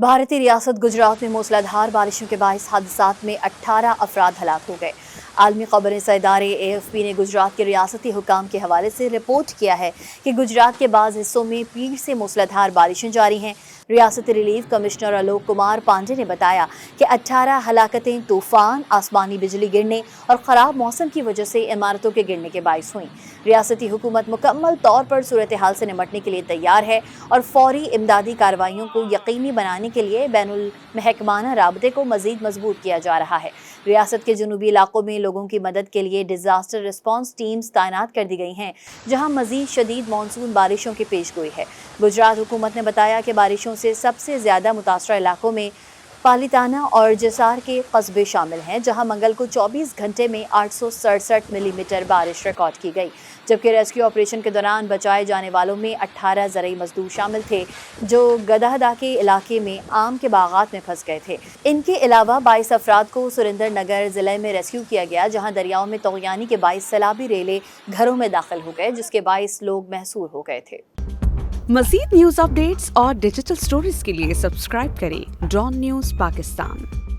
بھارتی ریاست گجرات میں موسلادھار بارشوں کے باعث حادثات میں 18 افراد ہلاک ہو گئے۔ عالمی خبررساں ادارے AFP نے گجرات کے ریاستی حکام کے حوالے سے رپورٹ کیا ہے کہ گجرات کے بعض حصوں میں پیر سے موسلادھار بارشیں جاری ہیں۔ ریاستی ریلیف کمشنر آلوک کمار پانڈے نے بتایا کہ 18 ہلاکتیں طوفان، آسمانی بجلی گرنے اور خراب موسم کی وجہ سے عمارتوں کے گرنے کے باعث ہوئیں۔ ریاستی حکومت مکمل طور پر صورتحال سے نمٹنے کے لیے تیار ہے اور فوری امدادی کارروائیوں کو یقینی بنانے کے لیے بین المحکمانہ رابطے کو مزید مضبوط کیا جا رہا ہے۔ ریاست کے جنوبی علاقوں میں لوگوں کی مدد کے لیے ڈیزاسٹر رسپانس ٹیمز تعینات کر دی گئی ہیں، جہاں مزید شدید مانسون بارشوں کی پیش گوئی ہے۔ گجرات حکومت نے بتایا کہ بارشوں سے سب سے زیادہ متاثرہ علاقوں میں پالیتانہ اور جسار کے قصبے شامل ہیں، جہاں منگل کو 24 گھنٹے میں 867 ملی میٹر بارش ریکارڈ کی گئی، جبکہ ریسکیو آپریشن کے دوران بچائے جانے والوں میں 18 زرعی مزدور شامل تھے جو گداہدہ کے علاقے میں آم کے باغات میں پھنس گئے تھے۔ ان کے علاوہ 22 افراد کو سریندر نگر ضلع میں ریسکیو کیا گیا، جہاں دریاؤں میں طغیانی کے باعث سیلابی ریلے گھروں میں داخل ہو گئے، جس کے باعث لوگ محصور ہو گئے تھے۔ مزید نیوز اپ ڈیٹس اور ڈیجیٹل سٹوریز کے لیے سبسکرائب کریں ڈان نیوز پاکستان۔